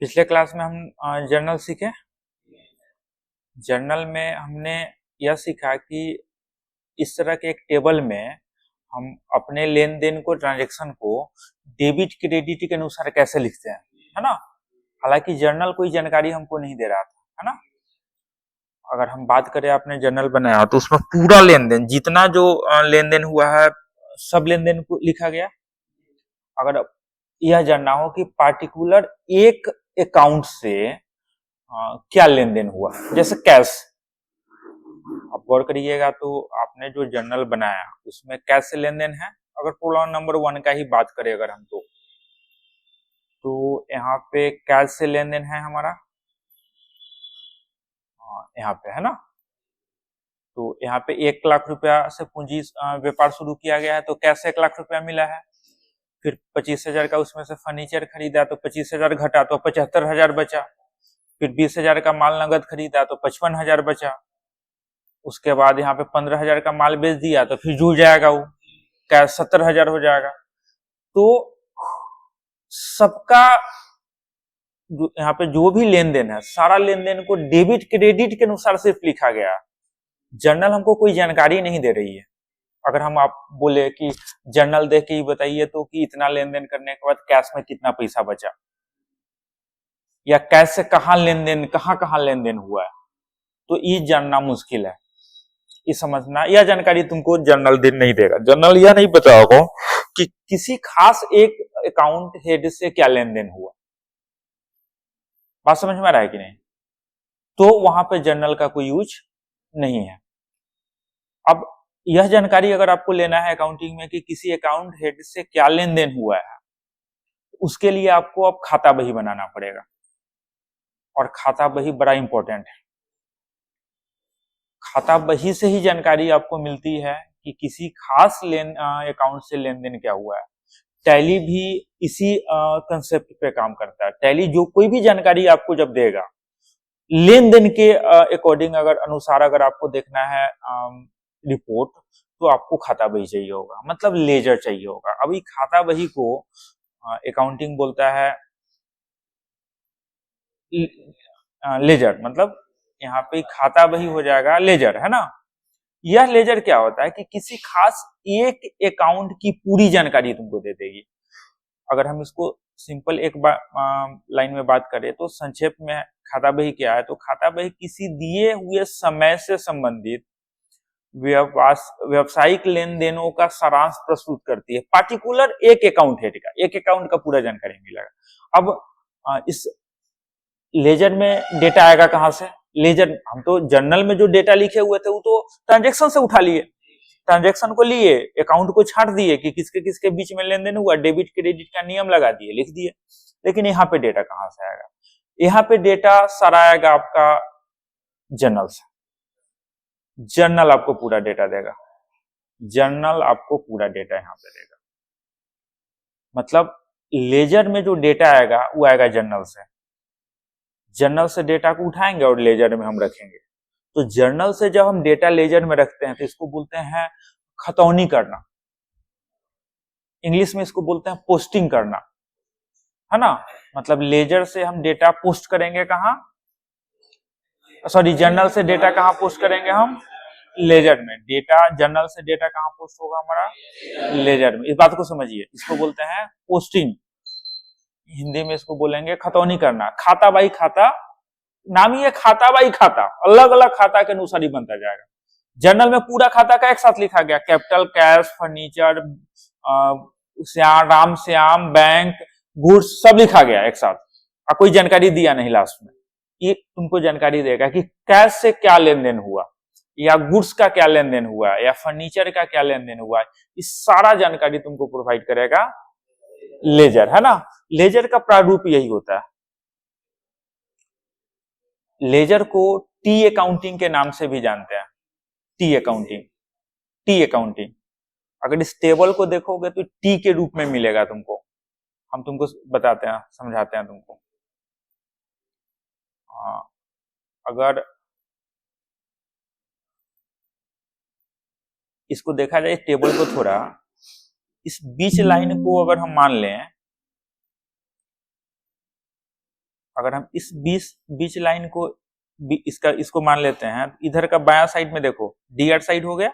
पिछले क्लास में हम जर्नल सीखे। जर्नल में हमने यह सीखा कि इस तरह के एक टेबल में हम अपने लेन देन को, ट्रांजैक्शन को डेबिट क्रेडिट के अनुसार कैसे लिखते हैं, है ना। हालांकि जर्नल कोई जानकारी हमको नहीं दे रहा था, है ना। अगर हम बात करें, आपने जर्नल बनाया तो उसमें पूरा लेन देन, जितना जो लेन देन हुआ है, सब लेन देन को लिखा गया। अगर यह जानना हो कि पार्टिकुलर एक अकाउंट से क्या लेन देन हुआ, जैसे कैश, आप गौर करिएगा तो आपने जो जर्नल बनाया उसमें कैश से लेन देन है। अगर प्रॉब्लम नंबर 1 का ही बात करें अगर हम, तो यहाँ पे कैश से लेन देन है हमारा, यहाँ पे है ना। तो यहाँ पे 1 लाख रुपया से पूंजी व्यापार शुरू किया गया है, तो कैश 1 लाख रुपया मिला है। फिर 25,000 का उसमें से फर्नीचर खरीदा तो 25,000 घटा तो 75,000 बचा। फिर 20,000 का माल नगद खरीदा तो 55,000 बचा। उसके बाद यहाँ पे 15,000 का माल बेच दिया तो फिर जुड़ जाएगा वो कैश 70,000 हो जाएगा। तो सबका यहाँ पे जो भी लेन देन है, सारा लेन देन को डेबिट क्रेडिट के अनुसार सिर्फ लिखा गया। जर्नल हमको कोई जानकारी नहीं दे रही है। अगर हम आप बोले कि जर्नल देख के ही बताइए तो कि इतना लेन देन करने के बाद कैश में कितना पैसा बचा, या कैश से कहाँ लेन देन हुआ है, तो ये जानना मुश्किल है। ये समझना, यह जानकारी तुमको जर्नल दिन नहीं देगा। जर्नल यह नहीं बताओगे कि किसी खास एक अकाउंट हेड से क्या लेन देन हुआ। बात समझ में आ रहा है कि नहीं? तो वहां पे जर्नल का कोई यूज नहीं है। अब यह जानकारी अगर आपको लेना है अकाउंटिंग में कि किसी अकाउंट हेड से क्या लेन देन हुआ है, उसके लिए आपको अब खाता बही बनाना पड़ेगा। और खाता बही बड़ा इंपॉर्टेंट है। खाता बही से ही जानकारी आपको मिलती है कि किसी खास अकाउंट से लेन देन क्या हुआ है। टैली भी इसी कंसेप्ट पे काम करता है। टैली जो कोई भी जानकारी आपको जब देगा लेन देन के अकॉर्डिंग, अगर अनुसार अगर आपको देखना है रिपोर्ट, तो आपको खाता बही चाहिए होगा, मतलब लेजर चाहिए होगा। अभी खाता बही को अकाउंटिंग बोलता है लेजर, मतलब यहाँ पे खाता बही हो जाएगा लेजर, है ना। यह लेजर क्या होता है कि किसी खास एक अकाउंट की पूरी जानकारी तुमको दे देगी। अगर हम इसको सिंपल एक लाइन में बात करें तो संक्षेप में खाता बही क्या है, तो खाता बही किसी दिए हुए समय से संबंधित व्यवसायिक लेन देनों का सारांश प्रस्तुत करती है। पार्टिकुलर एक अकाउंट हेड का, एक अकाउंट का पूरा जानकारी मिलेगा। अब इस लेजर में डेटा आएगा कहां से? लेजर, हम तो जर्नल में जो डेटा लिखे हुए थे वो तो ट्रांजेक्शन से उठा लिए, ट्रांजेक्शन को लिए, अकाउंट को छाट दिए कि किसके किसके बीच में लेन देन हुआ, डेबिट क्रेडिट का नियम लगा दिए, लिख दिए। लेकिन यहाँ पे डेटा कहां से आएगा? यहाँ पे डेटा सारा आएगा आपका जर्नल से। जर्नल आपको पूरा डेटा देगा, जर्नल आपको पूरा डेटा यहाँ पे देगा। मतलब लेजर में जो डेटा आएगा वो आएगा जर्नल से। जर्नल से डेटा को उठाएंगे और लेजर में हम रखेंगे। तो जर्नल से जब हम डेटा लेजर में रखते हैं तो इसको बोलते हैं खतौनी करना। इंग्लिश में इसको बोलते हैं पोस्टिंग करना, है ना। मतलब लेजर से हम डेटा पोस्ट करेंगे कहां, सॉरी, जर्नल से डेटा कहां पोस्ट करेंगे हम? लेजर में। डेटा जर्नल से डेटा कहां पोस्ट होगा हमारा? लेजर में। इस बात को समझिए, इसको बोलते हैं पोस्टिंग। हिंदी में इसको बोलेंगे खतौनी करना। खाता बाई खाता, नाम ही है खाता बाई खाता, अलग अलग खाता के अनुसार ही बनता जाएगा। जर्नल में पूरा खाता का एक साथ लिखा गया, capital, cash, furniture, Shyam, Ram Shyam, bank, goods, सब लिखा गया एक साथ, और कोई जानकारी दिया नहीं लास्ट में। ये तुमको जानकारी देगा कि कैश से क्या लेन देन हुआ, या गुड्स का क्या लेन देन हुआ, या फर्नीचर का क्या लेन देन हुआ। इस सारा जानकारी तुमको प्रोवाइड करेगा लेजर, है ना। लेजर का प्रारूप यही होता है। लेजर को टी अकाउंटिंग के नाम से भी जानते हैं। T accounting, T accounting. अगर इस टेबल को देखोगे तो टी के रूप में मिलेगा तुमको। हम तुमको बताते हैं, समझाते हैं तुमको। अगर इसको देखा जाए टेबल को थोड़ा, इस बीच लाइन को अगर हम मान लें अगर हम इस बीच लाइन को इसको मान लेते हैं, इधर का बायां साइड में देखो डी साइड हो गया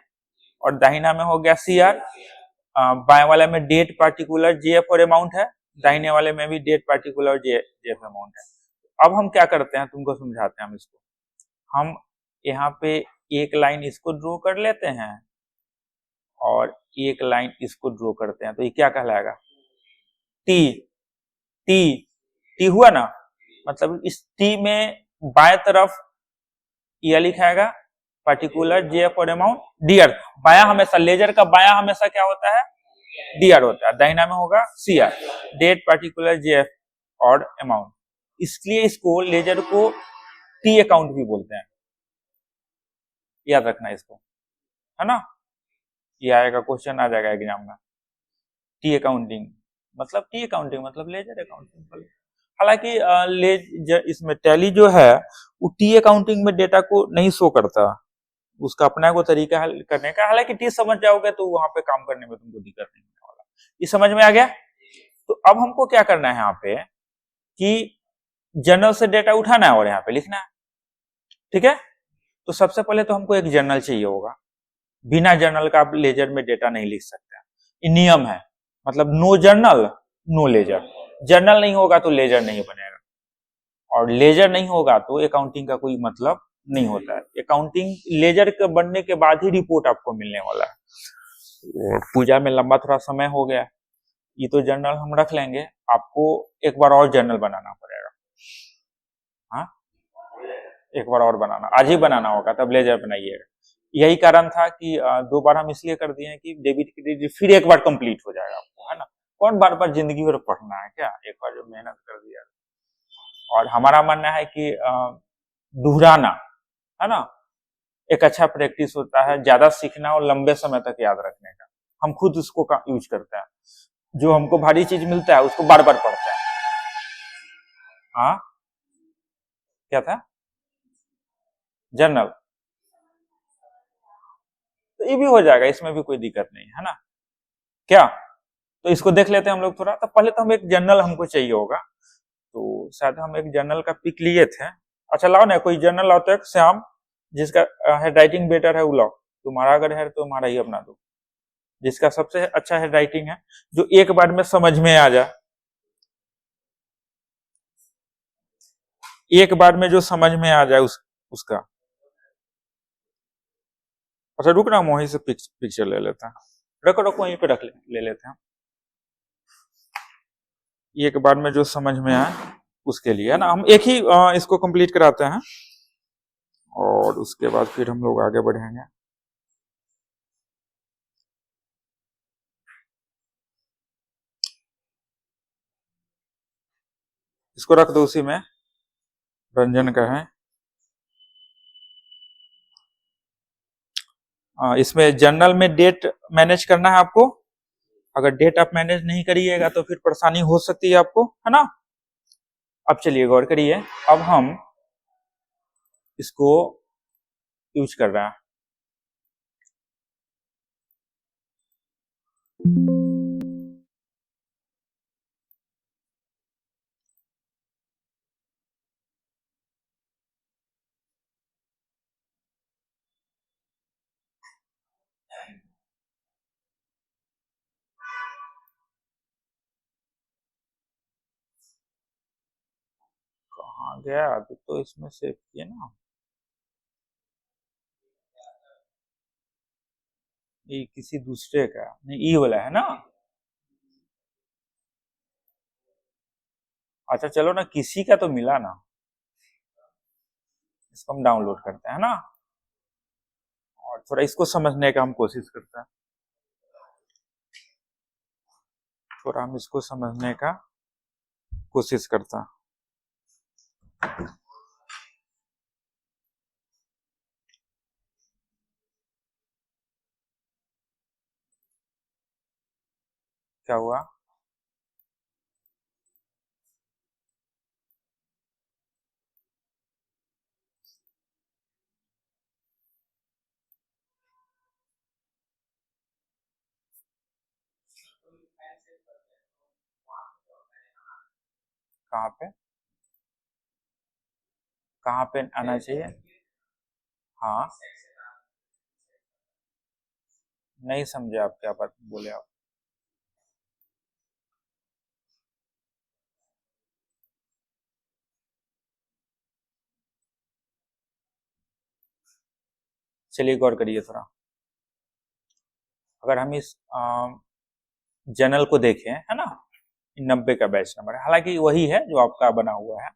और दाहिना में हो गया सी आर। बाएं वाले में डेट पार्टिकुलर जेएफ और अमाउंट है, दाहिने वाले में भी डेट पार्टिकुलर जेएफ अमाउंट है। अब हम क्या करते हैं, तुमको समझाते हैं हम इसको। हम यहाँ पे एक लाइन इसको ड्रॉ कर लेते हैं और एक लाइन इसको ड्रॉ करते हैं, तो ये क्या कहलाएगा, टी। टी टी हुआ ना, मतलब इस टी में बाएं तरफ यह लिखाएगा पार्टिकुलर जेएफ और अमाउंट डीआर। बाया हमेशा लेजर का बाया हमेशा क्या होता है, डीआर होता है, दाहिना में होगा सीआर, डेट पार्टिकुलर जेएफ और अमाउंट। इसलिए इसको लेजर को टी अकाउंट भी बोलते हैं, याद रखना इसको, है ना। ये आएगा, क्वेश्चन आ जाएगा एग्जाम में। टी अकाउंटिंग मतलब लेजर अकाउंटिंग। हालांकि लेजर इसमें टैली जो है वो टी अकाउंटिंग में डेटा को नहीं शो करता, उसका अपना को तरीका है करने का। हालांकि टी समझ जाओगे तो वहां पे काम करने में तुमको दिक्कत नहीं होने वाला। ये समझ में आ गया। तो अब हमको क्या करना है यहाँ पे कि जर्नल से डेटा उठाना है और यहाँ पे लिखना है, ठीक है। तो सबसे पहले तो हमको एक जर्नल चाहिए होगा, बिना जर्नल का आप लेजर में डेटा नहीं लिख सकते। ये नियम है, मतलब no journal no ledger. Journal नहीं होगा तो लेजर नहीं बनेगा, और लेजर नहीं होगा तो अकाउंटिंग का कोई मतलब नहीं होता है। अकाउंटिंग लेजर के बनने के बाद ही रिपोर्ट आपको मिलने वाला है। पूजा में लंबा थोड़ा समय हो गया, ये तो जर्नल हम रख लेंगे, आपको एक बार और जर्नल बनाना पड़ेगा। हाँ, एक बार और बनाना, आज ही बनाना होगा, तब लेजर बनाइएगा। यही कारण था कि 2 बार हम इसलिए कर दिए कि डेबिट क्रेडिट फिर एक बार कंप्लीट हो जाएगा आपको, है ना। कौन बार बार जिंदगी भर पढ़ना है क्या, एक बार जो मेहनत कर दिया। और हमारा मानना है कि दोहराना, है ना, एक अच्छा प्रैक्टिस होता है, ज्यादा सीखना और लंबे समय तक याद रखने का। हम खुद उसको यूज करते हैं, जो हमको भारी चीज मिलता है उसको बार बार पढ़ते हैं। हाँ, क्या था, जर्नल, तो ये भी हो जाएगा, इसमें भी कोई दिक्कत नहीं है ना। क्या, तो इसको देख लेते हैं हम लोग थोड़ा। तो पहले तो हम एक जर्नल हमको चाहिए होगा, तो शायद हम एक जर्नल का पिक लिए थे। अच्छा लाओ ना, कोई जर्नल लाओ तो एक श्याम, जिसका हैंड राइटिंग बेटर है वो लाओ। तुम्हारा अगर है तो हमारा ही अपना दो, जिसका सबसे अच्छा हैंड राइटिंग है, जो एक बार में समझ में आ जाए, एक बार में जो समझ में आ जाए उसका। अच्छा रुक ना, हम वहीं से पिक्चर ले लेते हैं। रखो रखो, वहीं पे ले लेते हैं। एक बार में जो समझ में आए उसके लिए, है ना। हम एक ही इसको कंप्लीट कराते हैं और उसके बाद फिर हम लोग आगे बढ़ेंगे। इसको रख दो उसी में, रंजन का है। इसमें जर्नल में डेट मैनेज करना है आपको। अगर डेट आप मैनेज नहीं करिएगा तो फिर परेशानी हो सकती है आपको, है ना। अब चलिए गौर करिए, अब हम इसको यूज कर रहे हैं। कहाँ गया, अभी तो इसमें सेव किए ना। ये किसी दूसरे का नहीं, ई वाला है ना। अच्छा चलो ना, किसी का तो मिला ना, इसको हम डाउनलोड करते हैं ना, और थोड़ा इसको समझने का हम कोशिश करते हैं। थोड़ा हम इसको समझने का कोशिश करते हैं। क्या हुआ, कहाँ पे, कहाँ पे आना चाहिए? हाँ, नहीं समझे आप, क्या बात बोले आप? चलिए गौर करिए थोड़ा। अगर हम इस जर्नल को देखें, है ना, 90 का बैच नंबर है, हालांकि वही है जो आपका बना हुआ है,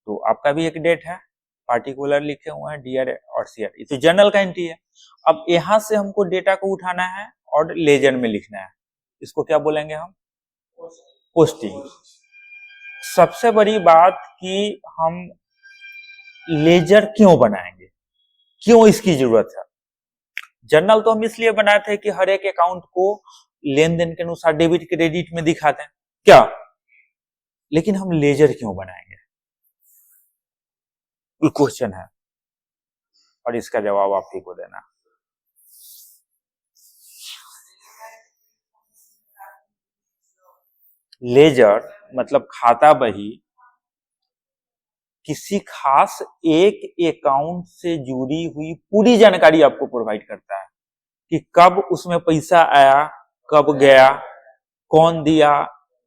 तो आपका भी एक डेट है, पार्टिकुलर लिखे हुए हैं डीआर और सीआर, ये तो जर्नल का एंट्री है। अब यहां से हमको डेटा को उठाना है और लेजर में लिखना है, इसको क्या बोलेंगे हम? पोस्टिंग। सबसे बड़ी बात कि हम लेजर क्यों बनाएंगे, क्यों इसकी जरूरत है? जर्नल तो हम इसलिए बनाए थे कि हर एक अकाउंट को लेन देन के अनुसार डेबिट क्रेडिट में दिखाते हैं क्या, लेकिन हम लेजर क्यों बनाएंगे, ये क्वेश्चन है, और इसका जवाब आप ही को देना। लेजर मतलब खाता बही किसी खास एक अकाउंट से जुड़ी हुई पूरी जानकारी आपको प्रोवाइड करता है कि कब उसमें पैसा आया, कब गया, कौन दिया,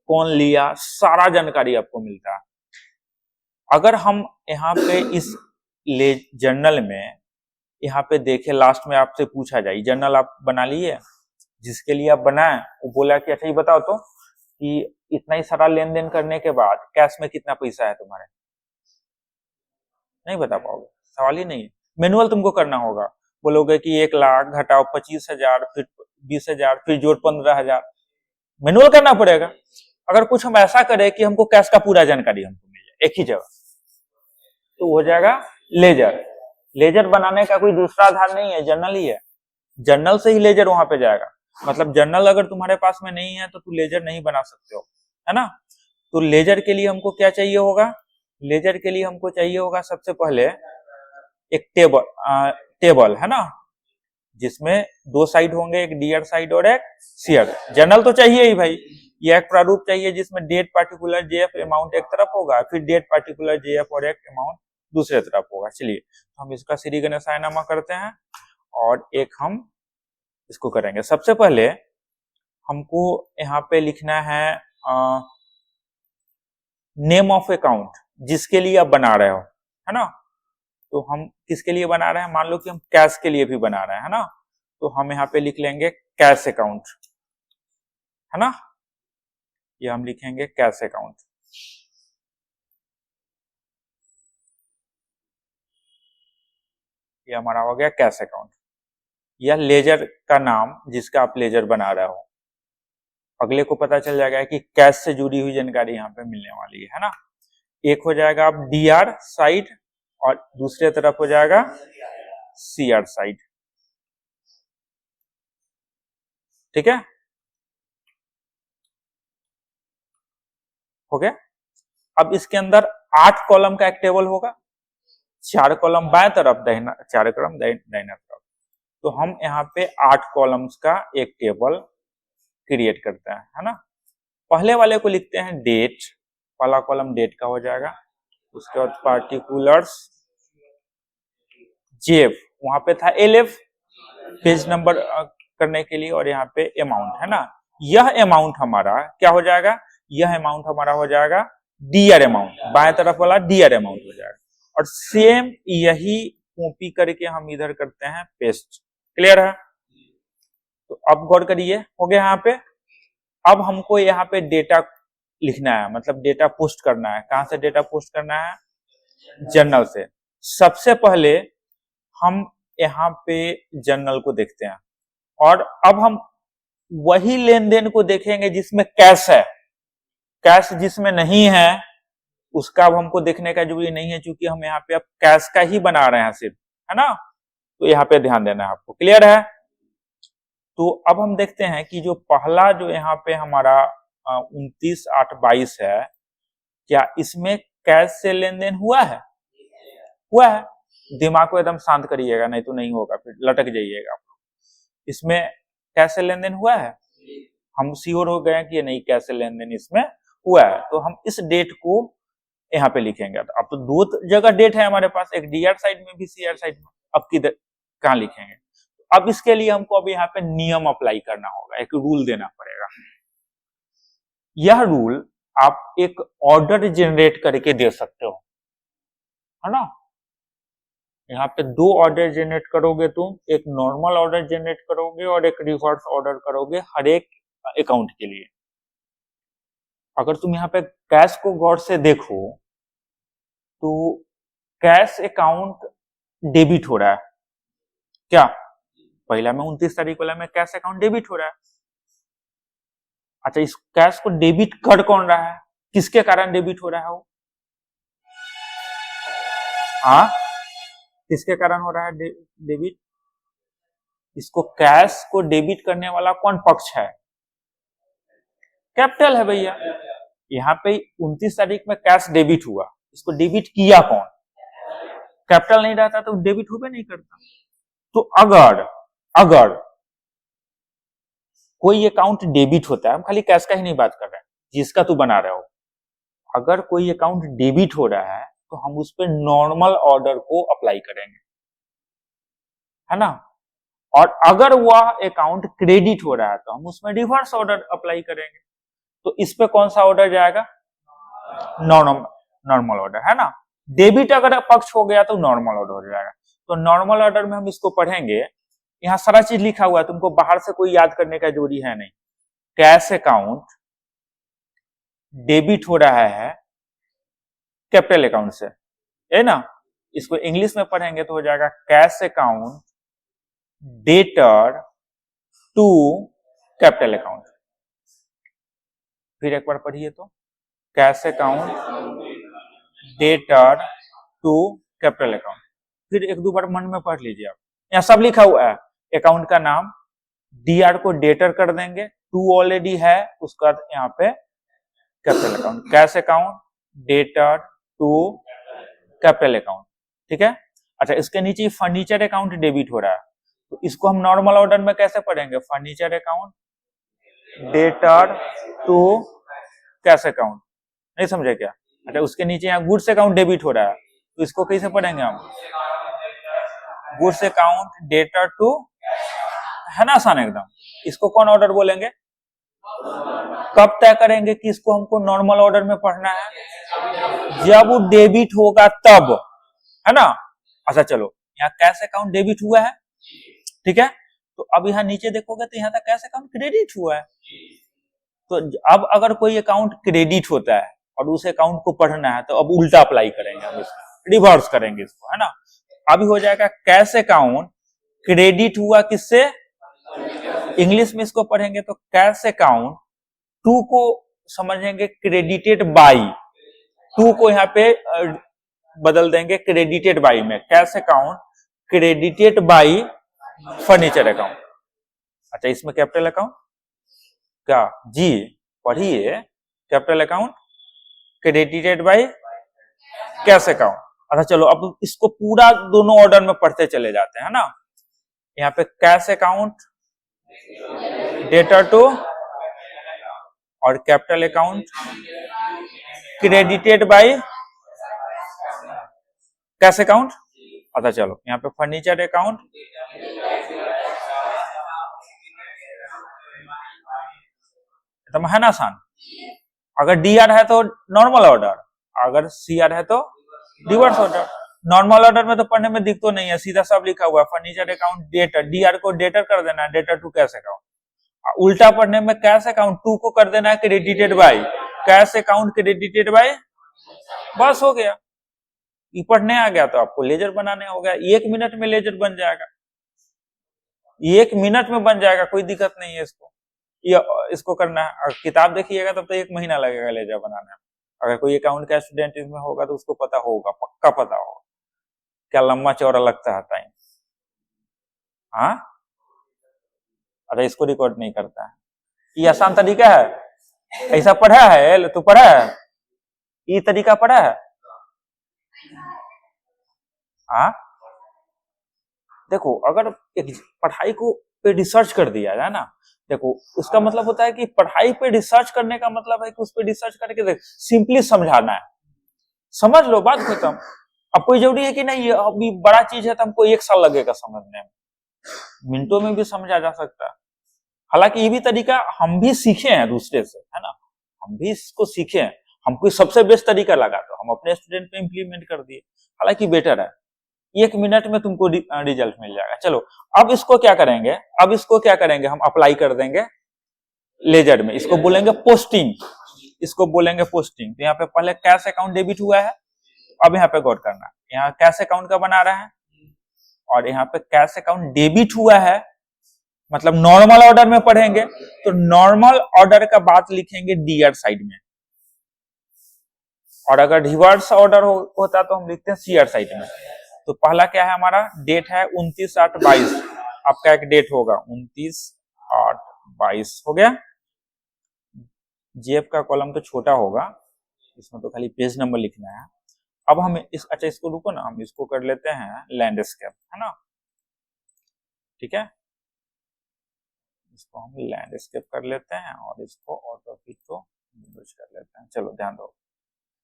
कौन लिया, सारा जानकारी आपको मिलता है। अगर हम यहाँ पे इस जर्नल में यहाँ पे देखें, लास्ट में आपसे पूछा जाए जर्नल आप बना लिए, जिसके लिए आप बनाए वो बोला कि अच्छा ये बताओ तो कि इतना ही सारा लेन देन करने के बाद कैश में कितना पैसा है तुम्हारे, नहीं बता पाओगे, सवाल ही नहीं है। मैनुअल तुमको करना होगा, बोलोगे कि 1 लाख घटाओ 25,000, फिर 20,000, फिर जोड़ 15,000, मैनुअल करना पड़ेगा। अगर कुछ हम ऐसा करें कि हमको कैश का पूरा जानकारी हमको मिल जाए एक ही जगह, तो हो जाएगा लेजर। लेजर बनाने का कोई दूसरा आधार नहीं है, जर्नल ही है, जर्नल से ही लेजर वहां पे जाएगा। मतलब जर्नल अगर तुम्हारे पास में नहीं है तो तुम लेजर नहीं बना सकते हो, है ना। तो लेजर के लिए हमको क्या चाहिए होगा? लेजर के लिए हमको चाहिए होगा सबसे पहले एक टेबल, है ना, जिसमें 2 साइड होंगे, एक डीआर साइड और एक सीआर। जर्नल तो चाहिए ही भाई, ये एक प्रारूप चाहिए जिसमें डेट पार्टिकुलर जेएफ अमाउंट एक तरफ होगा, फिर डेट पार्टिकुलर जेएफ और एक अमाउंट दूसरे तरफ होगा। चलिए तो हम इसका श्री गणेशायनामा करते हैं और एक हम इसको करेंगे। सबसे पहले हमको यहाँ पे लिखना है नेम ऑफ अकाउंट जिसके लिए आप बना रहे हो, है ना। तो हम किसके लिए बना रहे हैं? मान लो कि हम कैश के लिए भी बना रहे हैं, है ना, तो हम यहाँ पे लिख लेंगे कैश अकाउंट, है ना, ये हम लिखेंगे कैश अकाउंट। ये हमारा हो गया कैश अकाउंट। यह लेजर का नाम जिसका आप लेजर बना रहे हो, अगले को पता चल जाएगा कि कैश से जुड़ी हुई जानकारी यहाँ पे मिलने वाली है ना। एक हो जाएगा आप डीआर साइड और दूसरे तरफ हो जाएगा सीआर साइड, ठीक है, हो गया। अब इसके अंदर 8 कॉलम का एक टेबल होगा, 4 कॉलम बाएं तरफ, दाहिना 4 कॉलम दाहिना तरफ। तो हम यहाँ पे 8 कॉलम्स का एक टेबल क्रिएट करते हैं, है ना। पहले वाले को लिखते हैं डेट, पहला कॉलम डेट का हो जाएगा, उसके बाद पार्टिकुलर्स जेफ, वहां पे था एलएफ पेज नंबर करने के लिए, और यहाँ पे अमाउंट, है ना। यह अमाउंट हमारा क्या हो जाएगा? यह अमाउंट हमारा हो जाएगा डीआर अमाउंट, बाएं तरफ वाला डीआर अमाउंट हो जाएगा, और सेम यही कॉपी करके हम इधर करते हैं पेस्ट। क्लियर है? तो अब गौर करिए, हो गया यहाँ पे। अब हमको यहाँ पे डेटा लिखना है, मतलब डेटा पोस्ट करना है। कहां से डेटा पोस्ट करना है? जर्नल से। सबसे पहले हम यहाँ पे जर्नल को देखते हैं, और अब हम वही लेन देन को देखेंगे जिसमें कैश है। कैश जिसमें नहीं है उसका अब हमको देखने का जरूरी नहीं है, क्योंकि हम यहाँ पे अब कैश का ही बना रहे हैं सिर्फ, है ना। तो यहाँ पे ध्यान देना है आपको। क्लियर है? तो अब हम देखते हैं कि जो पहला जो यहाँ पे हमारा 29/8/22 है, क्या इसमें कैश से लेन देन हुआ है? हुआ है। दिमाग को एकदम शांत करिएगा, नहीं तो नहीं होगा, फिर लटक जाइएगा। इसमें कैश से लेन देन हुआ है? हम श्योर हो गए कि नहीं, कैश से लेन देन इसमें हुआ है। तो हम इस डेट को यहाँ पे लिखेंगे। अब तो दो जगह डेट है हमारे पास, एक डीआर साइड में भी सीआर साइड में, अब किधर कहाँ लिखेंगे? अब इसके लिए हमको अब यहाँ पे नियम अप्लाई करना होगा, एक रूल देना पड़ेगा। यह रूल आप एक ऑर्डर जनरेट करके दे सकते हो, है ना। यहाँ पे दो ऑर्डर जनरेट करोगे तुम, एक नॉर्मल ऑर्डर जनरेट करोगे और एक रिवर्स ऑर्डर करोगे हर एक अकाउंट के लिए। अगर तुम यहाँ पे कैश को गौर से देखो तो कैश अकाउंट डेबिट हो रहा है क्या? पहला में 29 तारीख वाला में कैश अकाउंट डेबिट हो रहा है। अच्छा, इस कैश को डेबिट कर कौन रहा है? किसके कारण डेबिट हो रहा है वो? हाँ, किसके कारण हो रहा है डेबिट? इसको कैश को डेबिट करने वाला कौन पक्ष है? कैपिटल है भैया। यहाँ पे 29 तारीख में कैश डेबिट हुआ, इसको डेबिट किया कौन? कैपिटल नहीं रहता तो डेबिट हो भी नहीं करता। तो अगर कोई अकाउंट डेबिट होता है, हम खाली कैश का ही नहीं बात कर रहे हैं, जिसका तू बना रहे हो, अगर कोई अकाउंट डेबिट हो रहा है तो हम उस पर नॉर्मल ऑर्डर को अप्लाई करेंगे, है ना। और अगर वह अकाउंट क्रेडिट हो रहा है तो हम उसमें रिवर्स ऑर्डर अप्लाई करेंगे। तो इस पे कौन सा ऑर्डर जाएगा? नॉर्मल ऑर्डर, है ना। डेबिट अगर पक्ष हो गया तो नॉर्मल ऑर्डर हो जाएगा। तो नॉर्मल ऑर्डर में हम इसको पढ़ेंगे, यहाँ सारा चीज लिखा हुआ है, तुमको बाहर से कोई याद करने का जरूरी है नहीं। कैश अकाउंट डेबिट हो रहा है कैपिटल अकाउंट से, है ना। इसको इंग्लिश में पढ़ेंगे तो हो जाएगा cash account debtor to capital account. फिर एक बार पढ़िए तो, cash account debtor to capital account. फिर एक दो बार मन में पढ़ लीजिए आप, यहाँ सब लिखा हुआ है। अकाउंट का नाम, डीआर को डेटर कर देंगे, टू ऑलरेडी है, उसका यहाँ पे capital account, cash account debtor to capital account, ठीक है। अच्छा, इसके नीचे फर्नीचर अकाउंट डेबिट हो रहा है, तो इसको हम नॉर्मल ऑर्डर में कैसे पढ़ेंगे? Furniture account debtor to cash account, नहीं समझे क्या? अच्छा, उसके नीचे यहाँ गुड्स अकाउंट डेबिट हो रहा है, तो इसको कैसे पढ़ेंगे हम? गुड्स अकाउंट डेटर टू, है ना, आसान एकदम। इसको कौन ऑर्डर बोलेंगे? कब तय करेंगे कि इसको हमको नॉर्मल ऑर्डर में पढ़ना है? जब वो डेबिट होगा तब, है ना। अच्छा चलो, यहाँ कैश अकाउंट डेबिट हुआ है, ठीक है। तो अब यहाँ नीचे देखोगे तो यहाँ तक कैश अकाउंट क्रेडिट हुआ है। तो अब अगर कोई अकाउंट क्रेडिट होता है और उस अकाउंट को पढ़ना है तो अब उल्टा अप्लाई करेंगे हम, इसको रिवर्स करेंगे इसको, है ना। अभी हो जाएगा कैश अकाउंट क्रेडिट हुआ किससे? इंग्लिश में इसको पढ़ेंगे तो कैश अकाउंट टू को समझेंगे क्रेडिटेड बाई, टू को यहाँ पे बदल देंगे क्रेडिटेड बाई में, cash account credited by furniture account. अच्छा, इसमें कैपिटल अकाउंट क्या जी? पढ़िए, capital account credited by cash account. अच्छा चलो, अब इसको पूरा दोनों ऑर्डर में पढ़ते चले जाते हैं ना। यहाँ पे कैश अकाउंट डेटर टू और capital account credited by cash account. अच्छा चलो, यहाँ पे फर्नीचर अकाउंट तो है ना आसान। अगर डीआर है तो नॉर्मल ऑर्डर, अगर सीआर है तो रिवर्स ऑर्डर। नॉर्मल ऑर्डर में तो पढ़ने में दिख तो नहीं है, सीधा सब लिखा हुआ है फर्नीचर अकाउंट डेटर, डीआर को डेटर कर देना है, डेटर टू कैश अकाउंट। उल्टा पढ़ने में कैश अकाउंट टू को कर देना है credited by cash account credited bye, बस हो गया। ये पढ़ने आ गया तो आपको लेजर बनाने हो गया, 1 मिनट में लेजर बन जाएगा, 1 मिनट में बन जाएगा, कोई दिक्कत नहीं है इसको। ये इसको करना है, किताब देखिएगा तब तो 1 महीना लगेगा लेजर बनाने में। अगर कोई अकाउंट का स्टूडेंट इसमें होगा तो उसको पता होगा, पक्का पता होगा क्या लंबा चौड़ा लगता है टाइम। हाँ, अरे इसको रिकॉर्ड नहीं करता है, ये आसान तरीका है। ऐसा पढ़ा है तू? पढ़ा है ये तरीका? पढ़ा है? हाँ, देखो अगर एक पढ़ाई को पे रिसर्च कर दिया जाए ना, देखो उसका मतलब होता है कि पढ़ाई पे रिसर्च करने का मतलब है कि उस पे रिसर्च करके सिंपली समझाना है, समझ लो, बात खत्म। अब कोई जरूरी है कि नहीं ये अभी बड़ा चीज है तो हमको 1 साल लगेगा समझने में, मिनटों में भी समझा जा सकता है। हालांकि ये भी तरीका हम भी सीखे हैं दूसरे से, है ना, हम भी इसको सीखे हैं, हमको सबसे बेस्ट तरीका लगा तो हम अपने स्टूडेंट पे इम्प्लीमेंट कर दिए, हालांकि बेटर है, 1 मिनट में तुमको रिजल्ट मिल जाएगा। चलो अब इसको क्या करेंगे, हम अप्लाई कर देंगे लेजर में, इसको बोलेंगे पोस्टिंग, तो यहाँ पे पहले कैश अकाउंट डेबिट हुआ है, अब यहाँ पे गौर करना, यहाँ कैश अकाउंट का बना रहा है और यहाँ पे कैश अकाउंट डेबिट हुआ है, मतलब नॉर्मल ऑर्डर में पढ़ेंगे तो नॉर्मल ऑर्डर का बात लिखेंगे डीआर साइड में, और अगर रिवर्स ऑर्डर होता तो हम लिखते हैं सीआर साइड में। तो पहला क्या है हमारा, डेट है 29/8/22, आपका एक डेट होगा 29/8/22 हो गया। जेएफ का कॉलम तो छोटा होगा, इसमें तो खाली पेज नंबर लिखना है। अब हम अच्छा इसको रुको ना, हम इसको कर लेते हैं लैंडस्केप, है ना, ठीक है, इसको हम लैंडस्केप कर लेते हैं और इसको ऑटो फिट को यूज कर लेते हैं। चलो ध्यान दो,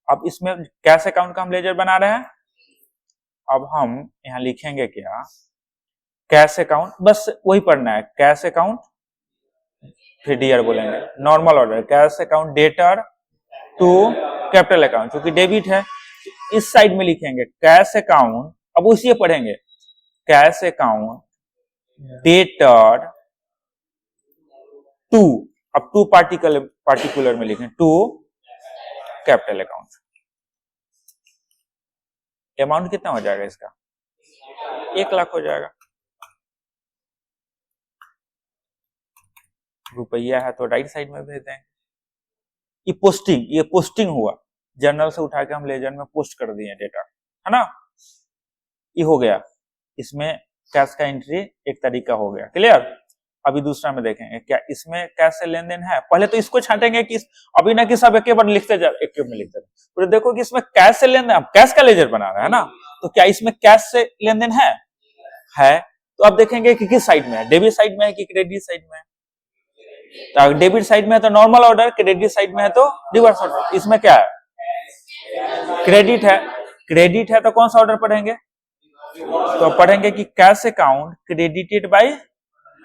अब इसमें कैश अकाउंट का हम लेजर बना रहे हैं, अब हम यहाँ लिखेंगे क्या, कैश अकाउंट, बस वही पढ़ना है, कैश अकाउंट फिर डीआर बोलेंगे, normal order cash account debtor to capital account, क्योंकि डेबिट है इस साइड में लिखेंगे कैश अकाउंट, अब उसी पढ़ेंगे कैश अकाउंट डेटर टू, अब टू पार्टिकुलर में लिखें टू कैपिटल अकाउंट। अमाउंट कितना हो जाएगा इसका, 1 लाख हो जाएगा, रुपया है तो राइट साइड में भेज देंगे। ये पोस्टिंग हुआ, जर्नल से उठा के हम लेजर में पोस्ट कर दिए डेटा, है ना, ये हो गया, इसमें कैश का एंट्री एक तरीका हो गया, क्लियर। अभी दूसरा में देखेंगे क्या इसमें कैश से लेन देन है, पहले तो इसको छांटेंगे कि अभी ना कि सब एक बार लिखते जा, एक में लिखते तो देखो कि इसमें कैश से लेन देन, कैश का लेजर बना रहा है ना, तो क्या इसमें कैश से लेन देन है, तो अब देखेंगे कि किस साइड में है, डेबिट साइड में है कि क्रेडिट साइड में है, तो डेबिट साइड में है तो नॉर्मल ऑर्डर, क्रेडिट साइड में है तो रिवर्स ऑर्डर। इसमें क्या है, क्रेडिट है तो कौन सा ऑर्डर पढ़ेंगे, तो पढ़ेंगे कि cash account credited bye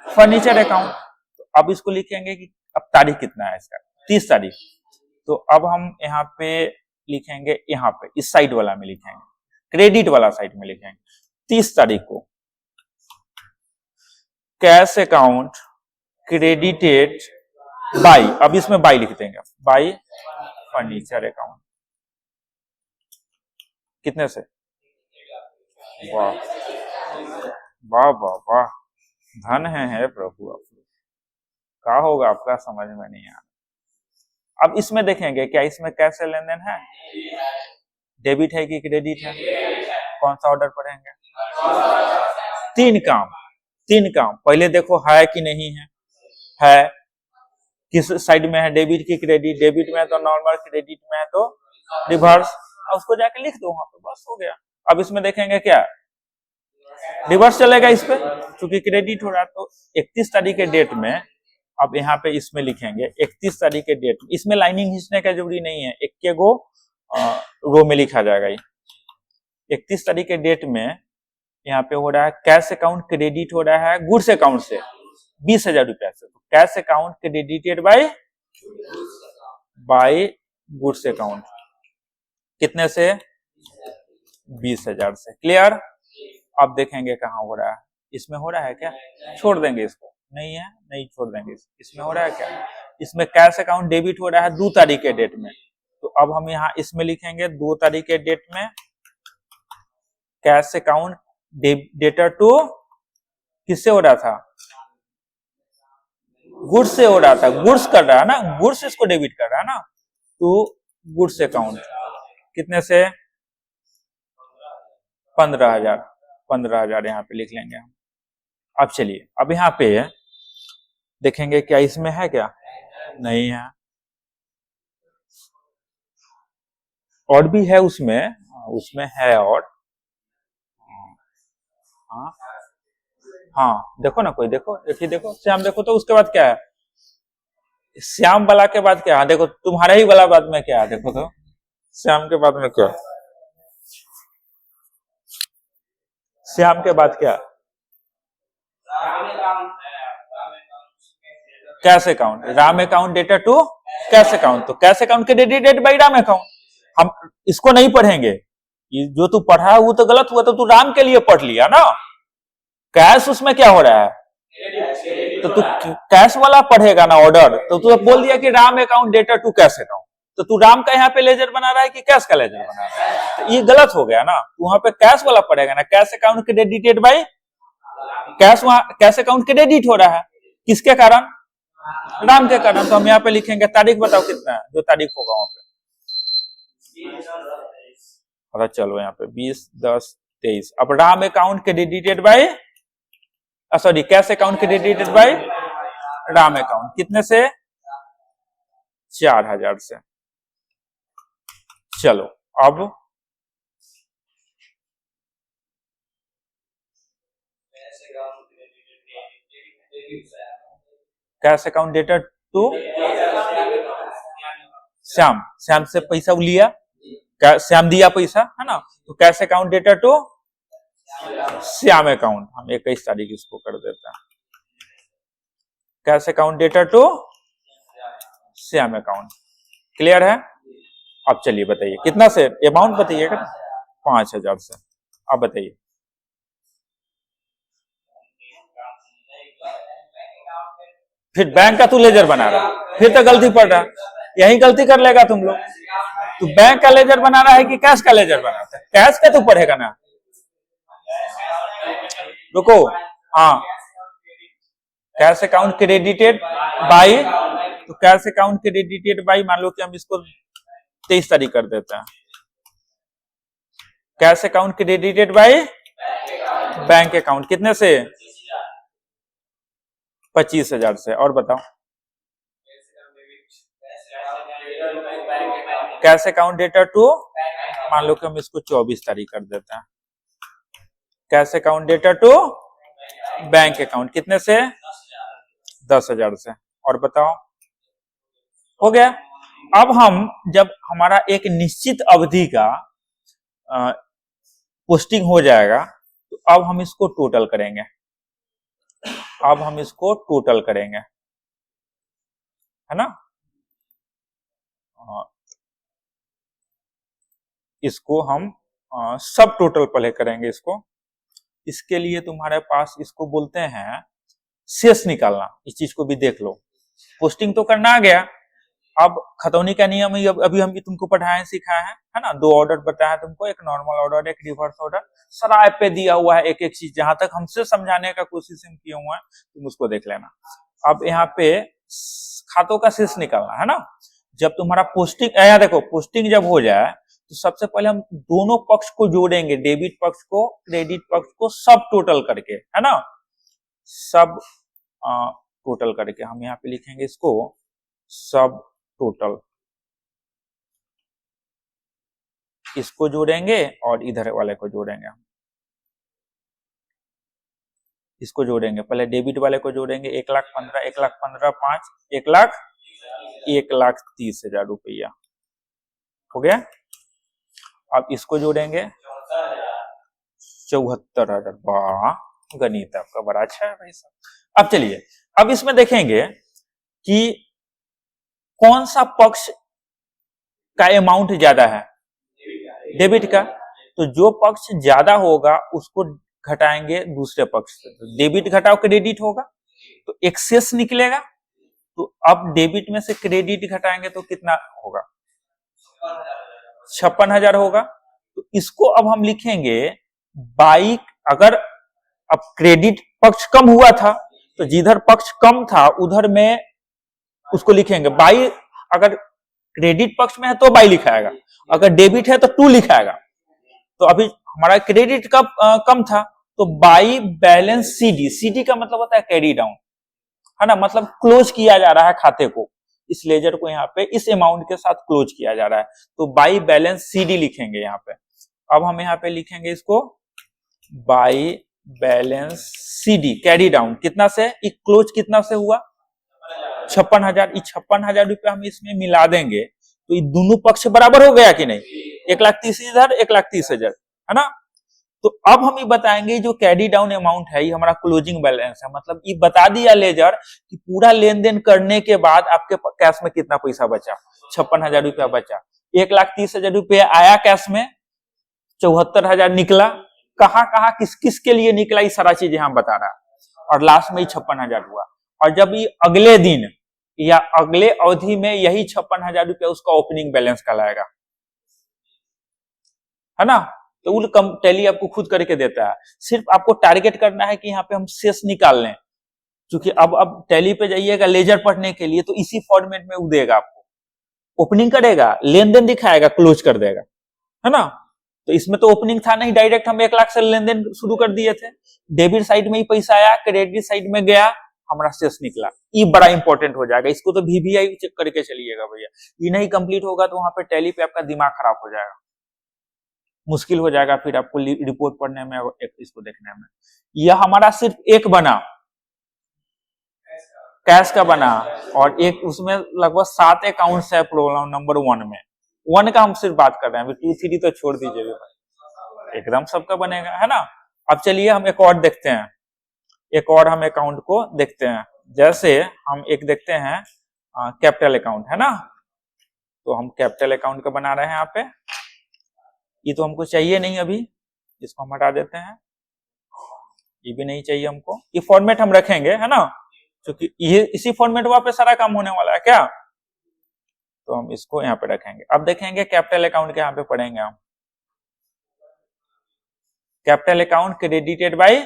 furniture account. तो अब इसको लिखेंगे कि अब तारीख कितना है इसका, 30 तारीख, तो अब हम यहाँ पे लिखेंगे, यहाँ पे इस साइड वाला में लिखेंगे, क्रेडिट वाला साइड में लिखेंगे 30 तारीख को कैश अकाउंट क्रेडिटेड बाय, अब इसमें बाय लिख देंगे, बाय फर्नीचर अकाउंट, कितने से, वाह वाह वाह वाह, धन है प्रभु, आप क्या होगा आपका समझ में नहीं आ रहा। अब इसमें देखेंगे क्या इसमें कैसे लेन देन है, डेबिट है कि क्रेडिट है, कौन सा ऑर्डर पढ़ेंगे, 3 काम, पहले देखो है कि नहीं है किस साइड में है, डेबिट की क्रेडिट, डेबिट में है तो नॉर्मल, क्रेडिट में है तो रिवर्स, उसको जाके लिख दो वहां पे, बस हो गया। अब इसमें देखेंगे क्या रिवर्स चलेगा इस पे, क्योंकि क्रेडिट हो रहा है, तो 31 तारीख के डेट में, अब यहाँ पे इसमें लिखेंगे 31 तारीख के डेट, इसमें लाइनिंग खींचने का जरूरी नहीं है, एक के गो रो में लिखा जाएगा। 31 तारीख के डेट में यहाँ पे हो रहा है कैश अकाउंट क्रेडिट हो रहा है गुड्स अकाउंट से 20,000 रुपया से, तो cash account credited bye goods account, कितने से, 20,000 से, क्लियर। अब देखेंगे कहाँ हो रहा है, इसमें हो रहा है क्या, छोड़ देंगे इसको, नहीं है नहीं छोड़ देंगे, इसमें हो रहा है क्या, इसमें कैश अकाउंट डेबिट हो रहा है 2 तारीख के डेट में, तो अब हम यहाँ इसमें लिखेंगे 2 तारीख के डेट में कैश अकाउंट डेटर टू, किससे हो रहा था, गुड्स से हो रहा था, गुड्स कर रहा है ना, गुड्स इसको डेबिट कर रहा है ना, तो गुड्स अकाउंट कितने से, 15,000 यहाँ पे लिख लेंगे हम। अब चलिए अब यहाँ पे देखेंगे क्या इसमें है क्या, नहीं है, और भी है उसमें है, और हाँ देखो ना, कोई देखो, देखो श्याम, देखो तो उसके बाद क्या है, श्याम वाला के बाद क्या है, देखो तुम्हारे ही वाला बाद में क्या है, देखो तो श्याम के बाद में क्या है, श्याम के बाद क्या? Cash account, Ram account data to cash account. तो cash account credited by Ram account. हम इसको नहीं पढ़ेंगे, ये जो तू पढ़ा है वो तो गलत हुआ, तो तू राम के लिए पढ़ लिया ना। कैश उसमें क्या हो रहा है, तो तू कैश वाला पढ़ेगा ना ऑर्डर, तो तू बोल दिया कि Ram account data to cash account, तो तू राम का यहाँ पे लेजर बना रहा है कि कैश का लेजर बना रहा है, तो ये गलत हो गया ना। तू वहां पे कैश वाला पढ़ेगा ना, cash account credited by cash, वहां कैश अकाउंट क्रेडिट हो रहा है किसके कारण, राम के कारण। तो हम यहाँ पे लिखेंगे, तारीख बताओ कितना है, जो तारीख होगा वहां पे। अरे चलो यहाँ पे 20/10/23। अब Ram account credited by, sorry cash account credited by Ram account, कितने से, 4000 से। चलो अब cash account data to Shyam, Shyam से पैसा लिया, श्याम दिया पैसा है ना, तो cash account data to Shyam account, हम 21 तारीख इसको कर देते हैं, cash account data to Shyam account. Clear है? अब चलिए बताइए कितना से, अमाउंट बताइएगा, 5000 से। अब बताइए, फिर बैंक का तू लेजर बना रहा, फिर तो गलती पड़ रहा, यही गलती कर लेगा तुम लोग। तू बैंक का लेजर बना रहा है कि कैश का लेजर बनाता है? कैश का तू पढ़ेगा ना। रुको, हाँ, कैश अकाउंट क्रेडिटेड बाई, तो कैश अकाउंट क्रेडिटेड बाई, मान लो कि हम इसको 23 तारीख कर देते हैं, cash account credited by bank account, कितने से, 25,000 से। और बताओ, कैश अकाउंट डेटा टू, मान लो कि हम इसको 24 तारीख कर देते हैं, cash account data to bank account, कितने से, 10,000 से। और बताओ, हो गया। अब हम जब हमारा एक निश्चित अवधि का पोस्टिंग हो जाएगा, तो अब हम इसको टोटल करेंगे, अब हम इसको टोटल करेंगे, है ना। इसको हम सब टोटल पहले करेंगे इसको। इसके लिए तुम्हारे पास, इसको बोलते हैं शेष निकालना। इस चीज को भी देख लो, पोस्टिंग तो करना आ गया, अब खतौनी का नियम ही अभी हम तुमको पढ़ाए सिखाए हैं, है ना। 2 ऑर्डर बताया तुमको, एक नॉर्मल ऑर्डर, एक रिवर्स ऑर्डर, सारा ऐप पे दिया हुआ है एक एक चीज, जहां तक हमसे समझाने का कोशिश हम किए हुए हैं, तुम उसको देख लेना। अब यहाँ पे खातों का शेष निकालना है ना। जब तुम्हारा पोस्टिंग, यहाँ देखो, पोस्टिंग जब हो जाए तो सबसे पहले हम दोनों पक्ष को जोड़ेंगे, डेबिट पक्ष को क्रेडिट पक्ष को, सब टोटल करके, है ना, सब टोटल करके हम यहाँ पे लिखेंगे इसको सब टोटल, इसको जोड़ेंगे और इधर वाले को जोड़ेंगे, हम इसको जोड़ेंगे, पहले डेबिट वाले को जोड़ेंगे, 1,15,000, 1,15,000, 5, 1,30,000 रुपया हो गया। अब इसको जोड़ेंगे 74,000। वाह, गणित आपका बड़ा अच्छा है भाई साहब। अब चलिए, अब इसमें देखेंगे कि कौन सा पक्ष का अमाउंट ज्यादा है, डेबिट का। तो जो पक्ष ज्यादा होगा उसको घटाएंगे दूसरे पक्ष से, तो डेबिट घटाओ क्रेडिट होगा, तो एक्सेस निकलेगा। तो अब डेबिट में से क्रेडिट घटाएंगे तो कितना होगा, 56,000 होगा। तो इसको अब हम लिखेंगे बाई, अगर अब क्रेडिट पक्ष कम हुआ था तो जिधर पक्ष कम था उधर में उसको लिखेंगे बाई, अगर क्रेडिट पक्ष में है तो बाई लिखाएगा, अगर डेबिट है तो 2 लिखाएगा। तो अभी हमारा क्रेडिट कम था तो बाई बैलेंस सीडी, सीडी का मतलब होता है कैरी डाउन, है ना, मतलब क्लोज किया जा रहा है खाते को, इस लेजर को यहाँ पे इस अमाउंट के साथ क्लोज किया जा रहा है, तो बाई बैलेंस सीडी लिखेंगे यहाँ पे। अब हम यहाँ पे लिखेंगे इसको by balance CD carry down, कितना से, क्लोज कितना से हुआ, 56,000। 56,000 रुपया हम इसमें मिला देंगे तो ये दोनों पक्ष बराबर हो गया कि नहीं, 1,30,000 इधर, 1,30,000, है ना। तो अब हम ये बताएंगे जो कैरी डाउन अमाउंट है ये हमारा क्लोजिंग बैलेंस है, मतलब ये बता दिया लेजर कि पूरा लेन देन करने के बाद आपके कैश में कितना पैसा बचा, 56,000 रुपया बचा, 1,30,000 रुपया आया कैश में, 74,000 निकला, कहाँ कहाँ किस किस के लिए निकला ये सारा चीज यहाँ बता रहा है, और लास्ट में ही 56,000 हुआ। और जब ये अगले दिन या अगले अवधि में यही 56,000 रुपया उसका ओपनिंग बैलेंस कहलाएगा, है ना। तो वो टैली आपको खुद करके देता है, सिर्फ आपको टारगेट करना है कि यहाँ पे हम शेष निकाल लें। क्योंकि अब टैली पे जाइएगा लेजर पढ़ने के लिए तो इसी फॉर्मेट में वो देगा आपको, ओपनिंग करेगा, लेन देन दिखाएगा, क्लोज कर देगा, है ना। तो इसमें तो ओपनिंग था नहीं, डायरेक्ट हम 1 लाख से लेन देन शुरू कर दिए थे, डेबिट साइड में ही पैसा आया, क्रेडिट साइड में गया, हमारा शेष निकला। ये बड़ा इंपॉर्टेंट हो जाएगा, इसको तो VVI चेक करके चलिएगा भैया, ये नहीं कंप्लीट होगा तो वहां पे टैली पे आपका दिमाग खराब हो जाएगा, मुश्किल हो जाएगा फिर आपको रिपोर्ट पढ़ने में, इसको देखने में। यह हमारा सिर्फ एक बना, कैश का बना, और एक उसमें लगभग 7 अकाउंट्स है प्रॉब्लम नंबर 1 में, 1 का हम सिर्फ बात कर रहे हैं, अभी 2, 3 तो छोड़ दीजिए, एकदम सबका बनेगा, है ना। अब चलिए हम एक और देखते हैं, एक और हम अकाउंट को देखते हैं, जैसे हम एक देखते हैं कैपिटल अकाउंट, है ना। तो हम कैपिटल अकाउंट का बना रहे हैं यहाँ पे, ये तो हमको चाहिए नहीं अभी, इसको हम हटा देते हैं, ये भी नहीं चाहिए हमको, ये फॉर्मेट हम रखेंगे, है ना, क्योंकि ये इसी फॉर्मेट पे सारा काम होने वाला है क्या, तो हम इसको यहाँ पे रखेंगे। अब देखेंगे कैपिटल अकाउंट के यहाँ पे पढ़ेंगे हम, capital account credited by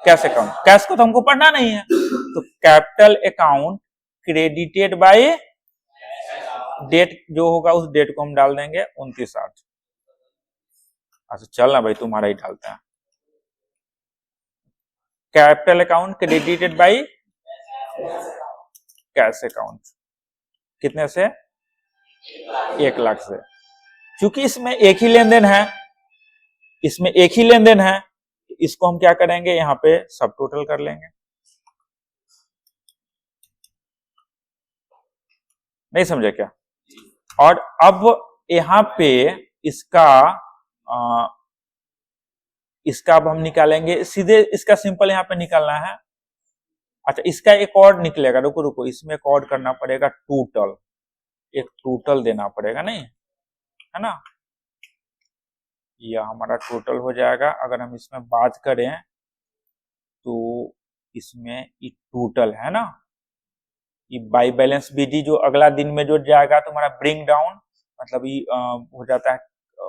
cash account, cash को तो हमको पढ़ना नहीं है, तो capital account credited by date जो होगा उस डेट को हम डाल देंगे 29/8। अच्छा चल ना भाई, तुम्हारा ही डालते हैं, capital account credited by cash account, कितने से, 1 लाख से। क्योंकि इसमें एक ही लेन देन है, इसमें एक ही लेन देन है, इसको हम क्या करेंगे, यहाँ पे सब टोटल कर लेंगे, नहीं समझे क्या। और अब यहाँ पे इसका अब हम निकालेंगे सीधे, इसका सिंपल यहाँ पे निकालना है। अच्छा इसका एक और निकलेगा, रुको रुको, इसमें एक और करना पड़ेगा, टोटल, एक टोटल देना पड़ेगा, नहीं है ना, यह हमारा टोटल हो जाएगा। अगर हम इसमें बात करें तो इसमें ये टोटल है ना, ये बाई बैलेंस BD जो अगला दिन में जो जाएगा तो हमारा ब्रिंग डाउन, मतलब ये हो जाता है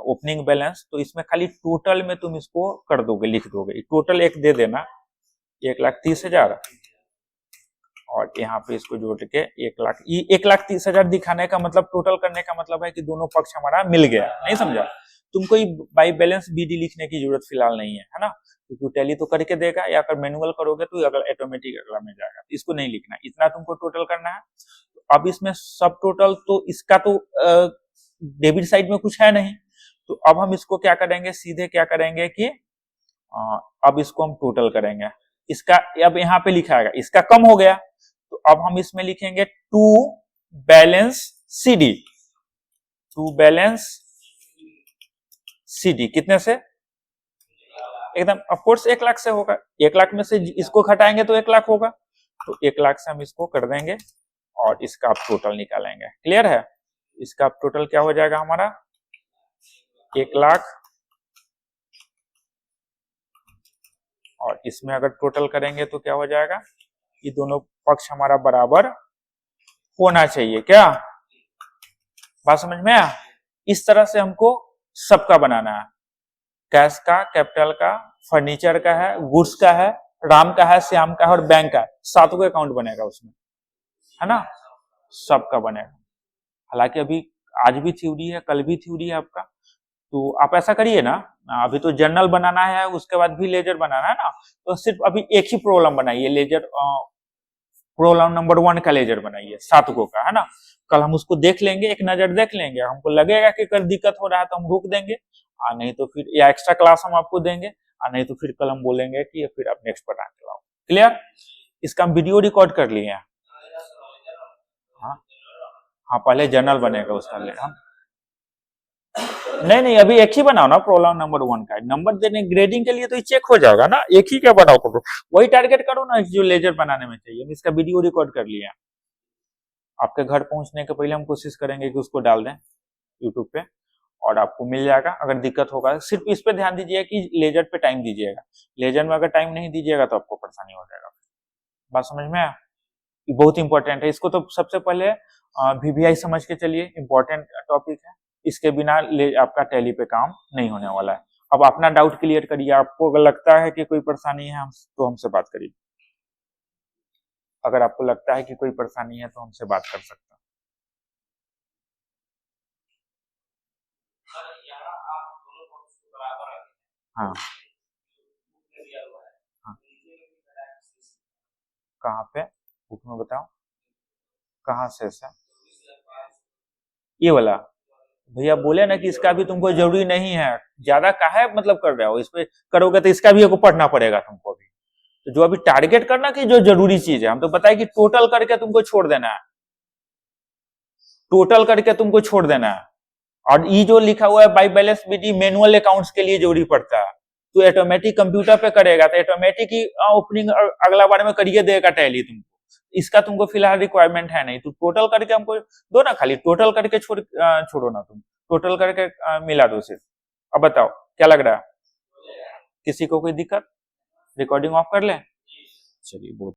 ओपनिंग बैलेंस। तो इसमें खाली टोटल में तुम इसको कर दोगे, लिख दोगे, टोटल एक दे देना, 1,30,000, और यहाँ पे इसको जोड़ के 1 लाख, ये 1,30,000 दिखाने का मतलब, टोटल करने का मतलब है कि दोनों पक्ष हमारा मिल गया, नहीं समझा। तुमको बाई बैलेंस BD लिखने की जरूरत फिलहाल नहीं है ना, क्योंकि टैली तो करके देगा, या अगर मैनुअल करोगे तो अगला ऑटोमेटिक अगला में जाएगा, इसको नहीं लिखना, इतना तुमको टोटल करना है। अब इसमें सब टोटल, तो इसका तो डेबिट साइड में कुछ है नहीं, तो अब हम इसको क्या करेंगे, सीधे क्या करेंगे कि अब इसको हम टोटल करेंगे, इसका अब यहाँ पे लिखा है, इसका कम हो गया, तो अब हम इसमें लिखेंगे to balance CD, to balance CD कितने से, एकदम ऑफकोर्स 1 लाख से होगा, 1 लाख में से इसको घटाएंगे तो 1 लाख होगा, तो 1 लाख से हम इसको कर देंगे और इसका आप टोटल निकालेंगे। क्लियर है, इसका आप टोटल क्या हो जाएगा हमारा, 1 लाख, और इसमें अगर टोटल करेंगे तो क्या हो जाएगा, ये दोनों पक्ष हमारा बराबर होना चाहिए, क्या बात समझ में आया। इस तरह से हमको सबका बनाना है, कैश का, कैपिटल का, फर्नीचर का है, गुड्स का है, राम का है, श्याम का है और बैंक का है, 7 को अकाउंट बनेगा उसमें, है ना, सबका बनेगा। हालांकि अभी आज भी थ्योरी है, कल भी थ्योरी है आपका, तो आप ऐसा करिए ना, अभी तो जर्नल बनाना है, उसके बाद भी लेजर बनाना है ना, तो सिर्फ अभी एक ही प्रॉब्लम बनाइए, लेजर प्रॉब्लम नंबर 1 का लेजर बनाइए, 7 को का, है ना। कल हम उसको देख लेंगे, एक नजर देख लेंगे, हमको लगेगा कि कल दिक्कत हो रहा है तो हम रोक देंगे, नहीं तो फिर या एक्स्ट्रा क्लास हम आपको देंगे, नहीं तो फिर कल हम बोलेंगे कि फिर आप नेक्स्ट पढ़ा के लाओ। क्लियर, इसका हम वीडियो रिकॉर्ड कर लिए हैं, हाँ हाँ, पहले जर्नल बनेगा उसका ले हम नहीं नहीं, अभी एक ही बनाओ ना प्रॉब्लम नंबर 1 का। नंबर देने ग्रेडिंग के लिए तो ये चेक हो जाएगा ना, एक ही क्या बनाओ करो, वही टारगेट करो ना जो लेजर बनाने में चाहिए। हम इसका वीडियो रिकॉर्ड कर लिया, आपके घर पहुंचने के पहले हम कोशिश करेंगे कि उसको डाल दें यूट्यूब पे, और आपको मिल जाएगा। अगर दिक्कत होगा सिर्फ इस पे ध्यान दीजिएगा कि लेजर पे टाइम दीजिएगा, लेजर में अगर टाइम नहीं दीजिएगा तो आपको परेशानी हो जाएगा। बात समझ में आया? ये बहुत इंपॉर्टेंट है, इसको तो सबसे पहले वीवीआई समझ के चलिए, इंपॉर्टेंट टॉपिक है, इसके बिना आपका टैली पे काम नहीं होने वाला है। अब अपना डाउट क्लियर करिए, आपको अगर लगता है कि कोई परेशानी है तो हमसे बात करिए। अगर आपको लगता है कि कोई परेशानी है तो हमसे बात कर सकते हैं। हाँ हाँ, कहाँ पे बुक में बताओ, कहाँ से ये वाला? भैया बोले ना कि इसका भी तुमको जरूरी नहीं है, ज्यादा काहे मतलब कर रहे हो, इस पे करोगे तो इसका भी आपको पढ़ना पड़ेगा तुमको भी। तो जो अभी टारगेट करना कि जो जरूरी चीज है, हम तो बताए कि टोटल करके तुमको छोड़ देना है, टोटल करके तुमको छोड़ देना है। और ये जो लिखा हुआ है by balance Vidhi manual accounts के लिए जरूरी पड़ता है, तो ऑटोमेटिक कंप्यूटर पे करेगा तो ऑटोमेटिक ही ओपनिंग अगला बार में करिए देगा टैली तुमको, इसका तुमको फिलहाल रिक्वायरमेंट है नहीं। तो टोटल करके हमको दो ना, खाली टोटल करके छोड़ो ना, तुम टोटल करके मिला दो सिर्फ। अब बताओ क्या लग रहा है, किसी को कोई दिक्कत? रिकॉर्डिंग ऑफ कर ले, चलिए बहुत